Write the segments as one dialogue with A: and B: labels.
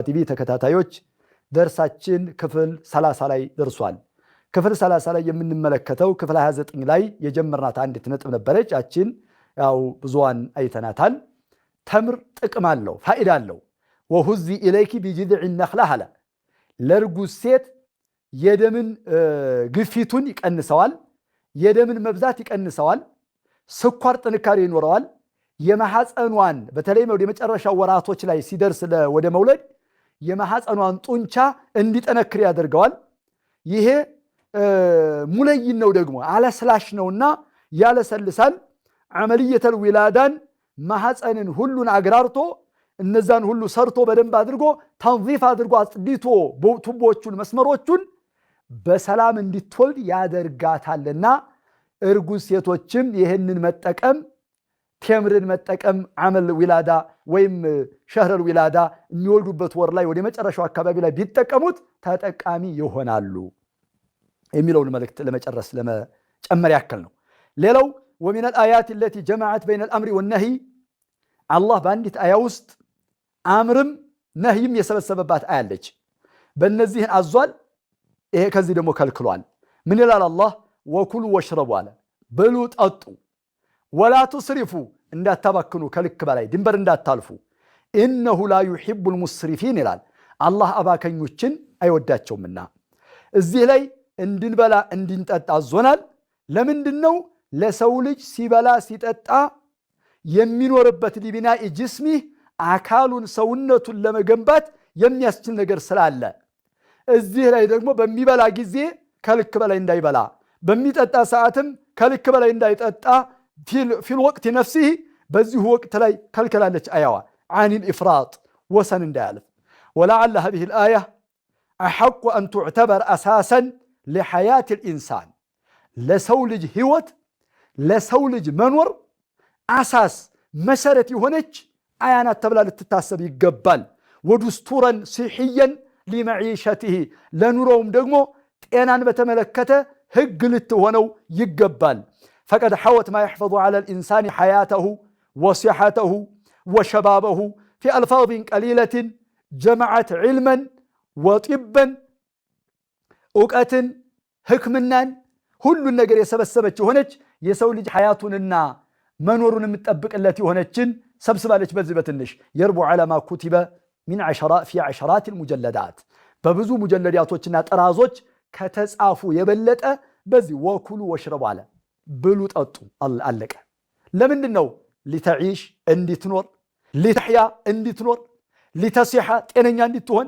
A: ቲቪ ተከታታዮች ደርሳችን ክፍል 30 ላይ ደርሷል። ክፍል 30 ላይ የምንመለከተው ክፍል 29 ላይ የጀመርናት አንዲት ነጥብ ነበረች። አችን ያው ብዙዋን አይተናታል። ተምር ጥቅም አለው፣ ፋይዳ አለው። ወሁዚ ኢለይኪ ቢጅذዕ النخلة አለ። ለርጉዝ ሴት የደምን ግፊቱን ይቀንሰዋል፣ የደምን መብዛት ይቀንሰዋል፣ ስኳር ጥንካሬ ይኖረዋል። የማሐፀኗን በተለይ ወደ መጨረሻው ወራቶች ላይ ሲደርስ ወደ መውለድ የማሐፀኗን ጡንቻ እንዲጠነክር ያደርገዋል። ይሄ ሙለይን ነው ደግሞ አለስላሽ ነውና ያለሰልሳል። አመልየተል ዊላዳን ማሐፀንን ሁሉን አግራርቶ እነዛን ሁሉ ሰርቶ በደንብ አድርጎ ተንዚፍ አድርጎ አጽድቶ ቱቦቹን መስመሮቹን በሰላም እንድትወልድ ያደርጋታልና እርጉዝ ሴቶችም ይህንን መጠቀም ቴምርን መጠቀም አመል ዊላዳ ወይም ሸህረል ዊላዳ የሚወልዱበት ወር ላይ ወደ መጨረሻው አካባቢ ላይ ቢጠቀሙት ተጠቃሚ ይሆናሉ የሚለውን መልእክት ለመጨረስ ለመጨመር ያክል ነው። ሌላው ومن الآيات التي جمعت بين الأمر والنهي الله ባንዲት አያ ውስጥ አምርም ነህይም የሰበሰበባት አያለች። በእነዚህን አዟል፣ ይሄ ከዚህ ደግሞ ከልክሏል። ምን ይላል አላህ? ወኩሉ ወሽረቡ አለ፣ ብሉ ጠጡ፣ ወላ ቱስሪፉ እንዳታባክኑ፣ ከልክ በላይ ድንበር እንዳታልፉ፣ ኢነሁ ላ ዩሒቡል ሙስሪፊን ይላል። አላህ አባከኞችን አይወዳቸውምና እዚህ ላይ እንድንበላ እንድንጠጣ አዞናል። ለምንድን ነው? ለሰው ልጅ ሲበላ ሲጠጣ የሚኖርበት ሊቢናኢ ጅስሚህ አካሉን ሰውነቱን ለመገንባት የሚያስችል ነገር ስላለ፣ እዚህ ላይ ደግሞ በሚበላ ጊዜ ከልክ በላይ እንዳይበላ፣ በሚጠጣ ሰዓትም ከልክ በላይ እንዳይጠጣ ፊል ወቅት ነፍሲህ በዚሁ ወቅት ላይ ከልክላለች አያዋ አኒል ኢፍራጥ ወሰን እንዳያልፍ። ወለዓለ ሀዚህ ልአያ አሐቁ አን ቱዕተበር አሳሰን ለሐያት ልኢንሳን ለሰው ልጅ ህይወት ለሰው ልጅ መኖር አሳስ መሰረት የሆነች አያናት ተብላ ልትታሰብ ይገባል። ወዱስቱረን ሲሕየን ሊመዒሸትህ ለኑሮውም ደግሞ ጤናን በተመለከተ ህግ ልትሆነው ይገባል። ፈቀድ ሐወት ማ የሕፈظ ዐለ ልኢንሳን ሐያተሁ ወሲሐተሁ ወሸባበሁ ፊ አልፋظን ቀሊለትን ጀመዐት ዒልመን ወጢበን እውቀትን ህክምናን ሁሉን ነገር የሰበሰበች የሆነች የሰው ልጅ ሐያቱንና መኖሩን የምትጠብቅለት የሆነችን ሰብስባለች። በዚህ በትንሽ የርቡ ዐለማ ኩቲበ ሚን ፊ ዐሸራት ሙጀለዳት በብዙ ሙጀለዳቶችና ጥራዞች ከተጻፉ የበለጠ በዚህ ወኩሉ ወሽረቡ አለ፣ ብሉ ጠጡ አለቀ። ለምንድን ነው? ሊተዒሽ እንድትኖር፣ ሊተሕያ እንድትኖር፣ ሊተሲሐ ጤነኛ እንድትሆን፣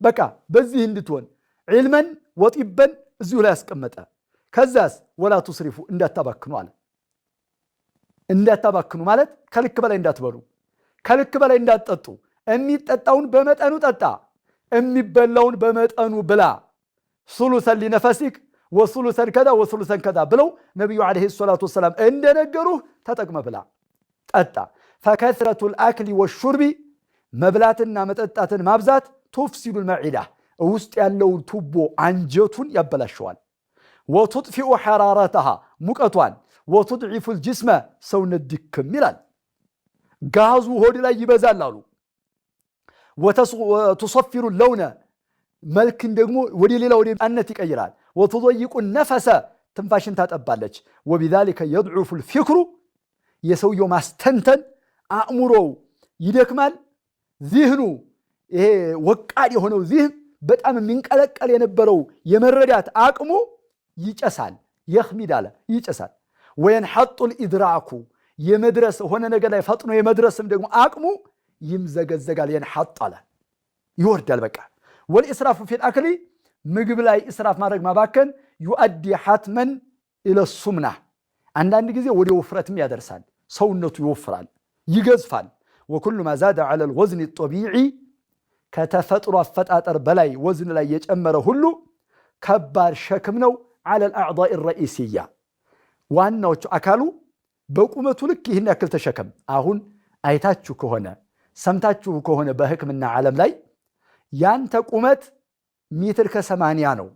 A: በቃ በዚህ እንድትሆን ዒልመን ወጢበን እዚሁ ላይ ያስቀመጠ። ከዛስ ወላ ቱስሪፉ እንዳታባክኑ አለ። እንዳታባክኑ ማለት ከልክ በላይ እንዳትበሉ፣ ከልክ በላይ እንዳትጠጡ። የሚጠጣውን በመጠኑ ጠጣ፣ የሚበላውን በመጠኑ ብላ። ሱሉሰን ሊነፈሲክ ወሱሉሰን ከዛ ወሱሉሰን ከዛ ብለው ነቢዩ ዓለይሂ ሰላቱ ወሰላም እንደነገሩህ ተጠቅመ ብላ ጠጣ። ፈከስረቱል አክሊ ወሹርቢ መብላትና መጠጣትን ማብዛት ቱፍሲዱል መዒዳ ውስጥ ያለውን ቱቦ አንጀቱን ያበላሸዋል። ወቱጥፊኡ ሐራረተሃ ሙቀቷን፣ ወቱድዒፉል ጅስመ ሰውነት ድክም ይላል። ጋዙ ሆድ ላይ ይበዛል አሉ። ወቱሰፊሩ ለውነ መልክን ደግሞ ወደ ሌላ ወደ ጣነት ይቀይራል። ወቱضይቁ ነፈሰ ትንፋሽን ታጠባለች። ወቢዛሊከ የድዑፉል ፊክሩ የሰውየው ማስተንተን አእምሮው ይደክማል። ዚህኑ ይሄ ወቃድ የሆነው ዚህን በጣም የሚንቀለቀል የነበረው የመረዳት አቅሙ ይጨሳል። የኽሚድ አለ ይጨሳል። ወየንሐጡል ኢድራኩ የመድረስ ሆነ ነገር ላይ ፈጥኖ የመድረስም ደግሞ አቅሙ ይምዘገዘጋል። የንሐጥ አለ ይወርዳል በቃ። ወልኢስራፉ ፊል አክሊ ምግብ ላይ እስራፍ ማድረግ ማባከን ዩአዲ ሐትመን ኢለሱምና አንዳንድ ጊዜ ወደ ውፍረትም ያደርሳል። ሰውነቱ ይወፍራል፣ ይገዝፋል። ወኩሉ ማ ዛደ ዐለል ወዝን ጦቢዒ ከተፈጥሮ አፈጣጠር በላይ ወዝን ላይ የጨመረ ሁሉ ከባድ ሸክም ነው። ዐለል አዕዳኢ ረኢሲያ ዋናዎቹ አካሉ በቁመቱ ልክ ይህን ያክል ተሸከም። አሁን አይታችሁ ከሆነ ሰምታችሁ ከሆነ በሕክምና ዓለም ላይ ያንተ ቁመት ሜትር ከ80 ነው።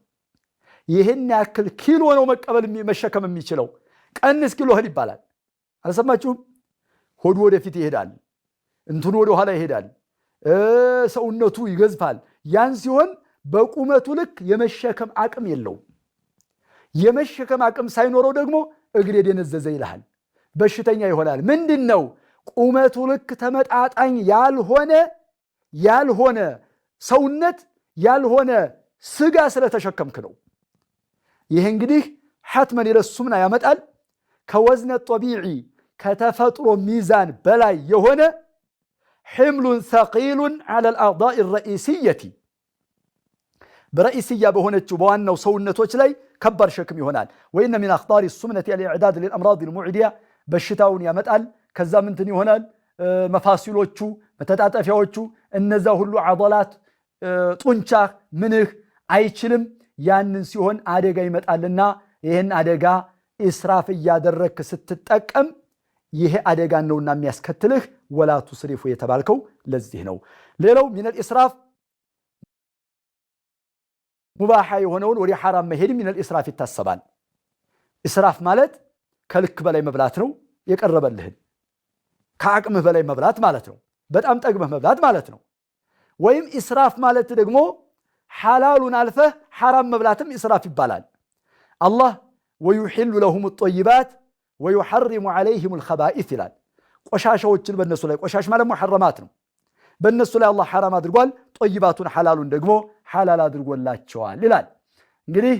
A: ይህን ያክል ኪሎ ነው መቀበል መሸከም የሚችለው። ቀንስ ኪሎህን ይባላል። አልሰማችሁም? ሆዱ ወደፊት ይሄዳል፣ እንትኑ ወደ ኋላ ይሄዳል፣ ሰውነቱ ይገዝፋል። ያን ሲሆን በቁመቱ ልክ የመሸከም አቅም የለውም። የመሸከም አቅም ሳይኖረው ደግሞ እግሬ ደነዘዘ ይልሃል፣ በሽተኛ ይሆናል። ምንድነው? ቁመቱ ልክ ተመጣጣኝ ያልሆነ ሰውነት ያልሆነ ስጋ ስለተሸከምክ ነው። ይህ እንግዲህ ሐትመን ይረሱምና ያመጣል። ከወዝነ ጠቢዒ ከተፈጥሮ ሚዛን በላይ የሆነ ሕምሉን ሰቂሉን ዐለል አዕዳኢ ረኢሲየቲ በረኢስያ በሆነችው በዋናው ሰውነቶች ላይ ከባድ ሸክም ይሆናል። ወኢነ ሚን አኽጣሪ ሱምነቲ አልኢዕዳድ ሊልአምራድ ልሙዕዲያ በሽታውን ያመጣል። ከዛ ምንትን ይሆናል? መፋሲሎቹ መተጣጠፊያዎቹ እነዛ ሁሉ ዓضላት ጡንቻ ምንህ አይችልም። ያንን ሲሆን አደጋ ይመጣልና ይህን አደጋ ኢስራፍ እያደረግክ ስትጠቀም ይሄ አደጋ ነውና የሚያስከትልህ ወላ ቱስሪፉ የተባልከው ለዚህ ነው። ሌላው ሚነል ኢስራፍ ሙባሃ የሆነውን ወደ ሐራም መሄድ ሚነል ኢስራፍ ይታሰባል። ኢስራፍ ማለት ከልክ በላይ መብላት ነው። የቀረበልህን ከአቅምህ በላይ መብላት ማለት ነው። በጣም ጠግበህ መብላት ማለት ነው። ወይም ኢስራፍ ማለት ደግሞ ሐላሉን አልፈህ ሐራም መብላትም ኢስራፍ ይባላል። አላህ ወዩሒሉ ለሁም ጠይባት ወዩሐሪሙ ዐለይሂም ልኸባኢት ይላል። ቆሻሻዎችን በእነሱ ላይ ቆሻሽ ማለት ሙሐረማት ነው። በእነሱ ላይ አላህ ሐራም አድርጓል። ጠይባቱን ሐላሉን ደግሞ ሐላል አድርጎላቸዋል ይላል። እንግዲህ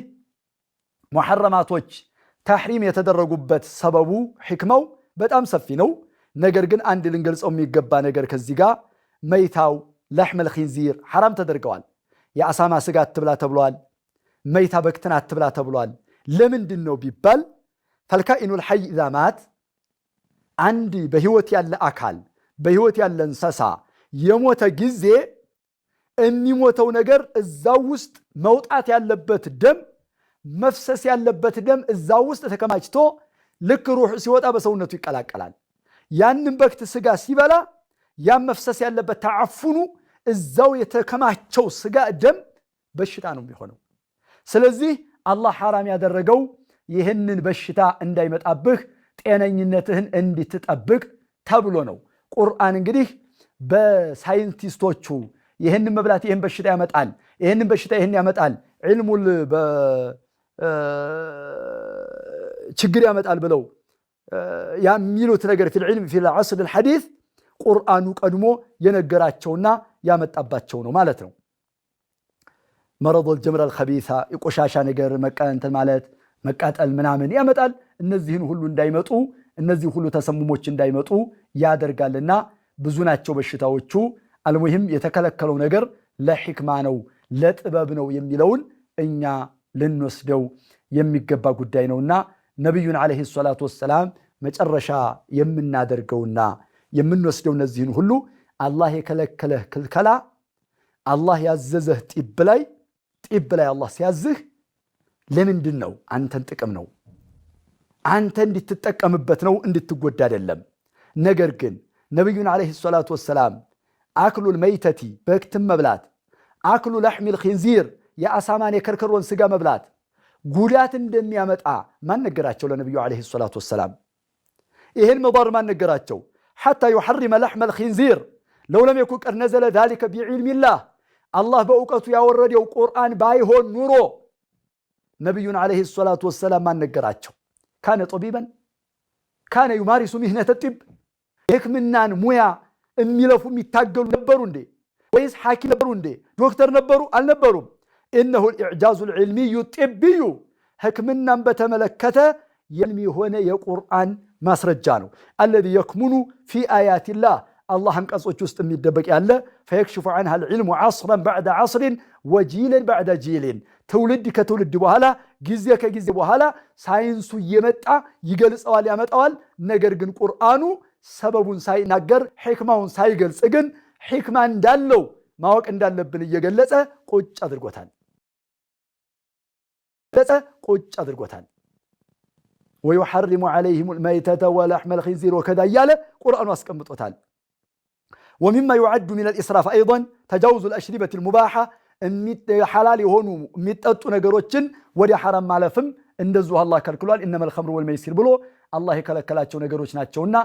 A: ሙሐረማቶች ተሕሪም የተደረጉበት ሰበቡ ሕክመው በጣም ሰፊ ነው። ነገር ግን አንድ ልንገልጸው የሚገባ ነገር ከዚህ ጋር መይታው ለሕመል ኺንዚር ሐራም ተደርገዋል። የአሳማ ስጋ አትብላ ተብሏል። መይታ በክትን አትብላ ተብሏል። ለምንድን ነው ቢባል ፈልካኢኑል ሐይ ኢዛ ማት አንድ በህይወት ያለ አካል በህይወት ያለ እንስሳ የሞተ ጊዜ የሚሞተው ነገር እዛው ውስጥ መውጣት ያለበት ደም መፍሰስ ያለበት ደም እዛው ውስጥ ተከማችቶ ልክ ሩህ ሲወጣ በሰውነቱ ይቀላቀላል። ያንን በክት ስጋ ሲበላ ያን መፍሰስ ያለበት ተዓፉኑ እዛው የተከማቸው ስጋ ደም በሽታ ነው የሚሆነው። ስለዚህ አላህ ሐራም ያደረገው ይህንን በሽታ እንዳይመጣብህ ጤነኝነትህን እንድትጠብቅ ተብሎ ነው። ቁርአን እንግዲህ በሳይንቲስቶቹ ይህንን መብላት ይህን በሽታ ያመጣል፣ ይህንን በሽታ ይህን ያመጣል፣ ዒልሙል ችግር ያመጣል ብለው የሚሉት ነገር ፊል ዒልም ፊል ዐስር አልሐዲስ ቁርአኑ ቀድሞ የነገራቸውና ያመጣባቸው ነው ማለት ነው። መረዶል ጀምረል ኸቢሳ የቆሻሻ ነገር መቃንተን ማለት መቃጠል ምናምን ያመጣል። እነዚህን ሁሉ እንዳይመጡ እነዚህ ሁሉ ተሰሙሞች እንዳይመጡ ያደርጋልና ብዙ ናቸው በሽታዎቹ። አልሙሂም የተከለከለው ነገር ለሕክማ ነው ለጥበብ ነው የሚለውን እኛ ልንወስደው የሚገባ ጉዳይ ነውና ነቢዩን ዓለይሂ ሰላቱ ወሰላም መጨረሻ የምናደርገውና የምንወስደው እነዚህን ሁሉ አላህ የከለከለህ ክልከላ አላህ ያዘዘህ ጢብ ላይ አላህ ሲያዝህ ለምንድን ነው? አንተን ጥቅም ነው፣ አንተ እንድትጠቀምበት ነው፣ እንድትጎዳ አይደለም። ነገር ግን ነቢዩን ዓለይሂ ሰላቱ ወሰላም አክሉል መይተቲ በክትም መብላት፣ አክሉ ለሕሚል ኺንዚር የአሳማን የከርከሮን ስጋ መብላት ጉዳት እንደሚያመጣ ማን ነገራቸው? ለነቢዩ ዓለይሂ ሰላቱ ወሰላም ይህን መዳር ማን ነገራቸው? ሐታ ዩሐሪመ ለሕመል ኺንዚር ለው ለም የኩን ቀድ ነዘለ ዛሊከ ቢዒልሚላህ አላህ በእውቀቱ ያወረደው ቁርአን ባይሆን ኑሮ ነቢዩን ዓለይሂ ሰላቱ ወሰላም ማን ነገራቸው? ካነ ጠቢበን ካነ ዩማሪሱ ሚህነተ ጢብ የሕክምናን ሙያ የሚለፉ የሚታገሉ ነበሩ እንዴ? ወይስ ሐኪም ነበሩ እንዴ? ዶክተር ነበሩ? አልነበሩም። ኢነሁ ልኢዕጃዙ ልዕልሚዩ ጢብዩ ሕክምናን በተመለከተ የልሚ የሆነ የቁርአን ማስረጃ ነው። አለዚ የክሙኑ ፊ አያቲላህ አላህ አንቀጾች ውስጥ የሚደበቅ ያለ ፈየክሽፉ ዐንሃ ልዕልሙ ዐስረን በዕደ ዐስሪን ወጂልን በዕደ ጂልን ትውልድ ከትውልድ በኋላ ጊዜ ከጊዜ በኋላ ሳይንሱ እየመጣ ይገልጸዋል ያመጣዋል። ነገር ግን ቁርአኑ ሰበቡን ሳይናገር ሕክማውን ሳይገልጽ ግን ሕክማ እንዳለው ማወቅ እንዳለብን እየገለጸ ቁጭ አድርጎታል። ወዩሐሪሙ ዐለይሂም ልመይተተ ወለሕመል ኺንዚር ወከዛ እያለ ቁርአኑ አስቀምጦታል። ወሚማ ዩዐዱ ሚነል ኢስራፍ አይደን ተጃውዙ ልአሽሪበት ልሙባሓ ሐላል የሆኑ የሚጠጡ ነገሮችን ወደ ሐራም ማለፍም እንደዚሁ አላህ ከልክሏል። ኢነመል ኸምሩ ወልመይሲር ብሎ አላህ የከለከላቸው ነገሮች ናቸውና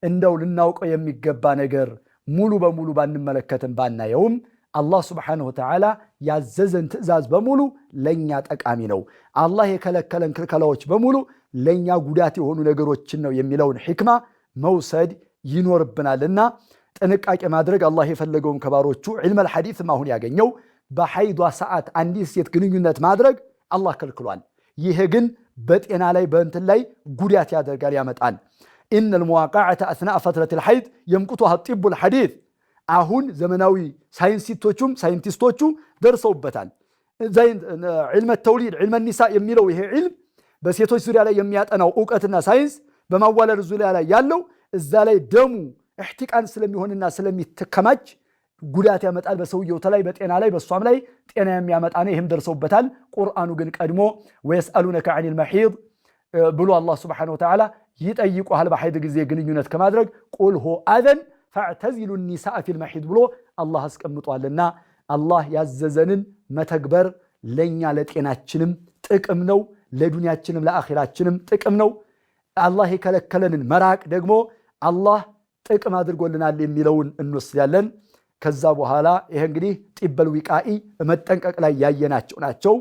A: እንደው ልናውቀው የሚገባ ነገር ሙሉ በሙሉ ባንመለከትም ባናየውም አላህ ሱብሓነሁ ወተዓላ ያዘዘን ትእዛዝ በሙሉ ለኛ ጠቃሚ ነው። አላህ የከለከለን ክልከላዎች በሙሉ ለኛ ጉዳት የሆኑ ነገሮችን ነው የሚለውን ሕክማ መውሰድ ይኖርብናልና ጥንቃቄ ማድረግ አላህ የፈለገውን ከባሮቹ ዒልመል ሐዲስ አሁን ያገኘው በሐይዷ ሰዓት አንዲት ሴት ግንኙነት ማድረግ አላህ ከልክሏል። ይሄ ግን በጤና ላይ በእንትን ላይ ጉዳት ያደርጋል ያመጣል። ኢነል ሙዋቃዓተ አስናእ ፈትረቲል ሐይድ የምቁቱሃ ጢቡል ሐዲስ አሁን ዘመናዊ ሳይንቲስቶቹ ደርሰውበታል። ዒልመ ተውሊድ ዒልመ ኒሳ የሚለው ይሄ ዒልም በሴቶች ዙሪያ ላይ የሚያጠናው ዕውቀትና ሳይንስ በማዋለድ ዙሪያ ላይ ያለው እዛ ላይ ደሙ እሕቲቃን ስለሚሆንና ስለሚተከማች ጉዳት ያመጣል በሰውየው ላይ በጤና ላይ በሷም ላይ ጤና የሚያመጣ ነው። ይሄም ደርሰውበታል። ቁርአኑ ግን ቀድሞ ወየስአሉነከ ዐኒል መሒድ ብሎ አላህ ሱብሓነሁ ወተዓላ ይጠይቁሃል በሐይድ ጊዜ ግንኙነት ከማድረግ ቁል ሁ አዘን ፈዕተዚሉ ኒሳአ ፊል መሒድ ብሎ አላህ አስቀምጧልና አላህ ያዘዘንን መተግበር ለኛ ለጤናችንም ጥቅም ነው፣ ለዱንያችንም ለአኺራችንም ጥቅም ነው። አላህ የከለከለንን መራቅ ደግሞ አላህ ጥቅም አድርጎልናል የሚለውን እንወስዳለን። ከዛ በኋላ ይሄ እንግዲህ ጢበል ዊቃኢ መጠንቀቅ ላይ ያየናቸው ናቸው።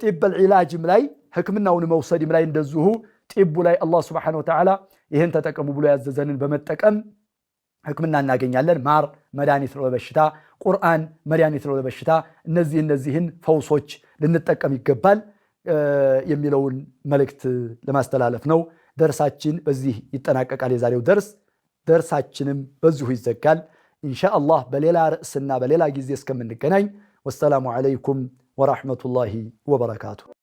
A: ጢበል ዒላጅም ላይ ሕክምናውን መውሰድም ላይ እንደዚሁ ጢቡ ላይ አላህ ሱብሓነሁ ወተዓላ ይህን ተጠቀሙ ብሎ ያዘዘንን በመጠቀም ሕክምና እናገኛለን። ማር መድኃኒት ነው ለበሽታ፣ ቁርአን መድኃኒት ነው ለበሽታ። እነዚህን ፈውሶች ልንጠቀም ይገባል የሚለውን መልእክት ለማስተላለፍ ነው። ደርሳችን በዚህ ይጠናቀቃል። የዛሬው ደርሳችንም በዚሁ ይዘጋል። ኢንሻአላህ በሌላ ርዕስና በሌላ ጊዜ እስከምንገናኝ ወሰላሙ ዐለይኩም ወራህመቱላሂ ወበረካቱ።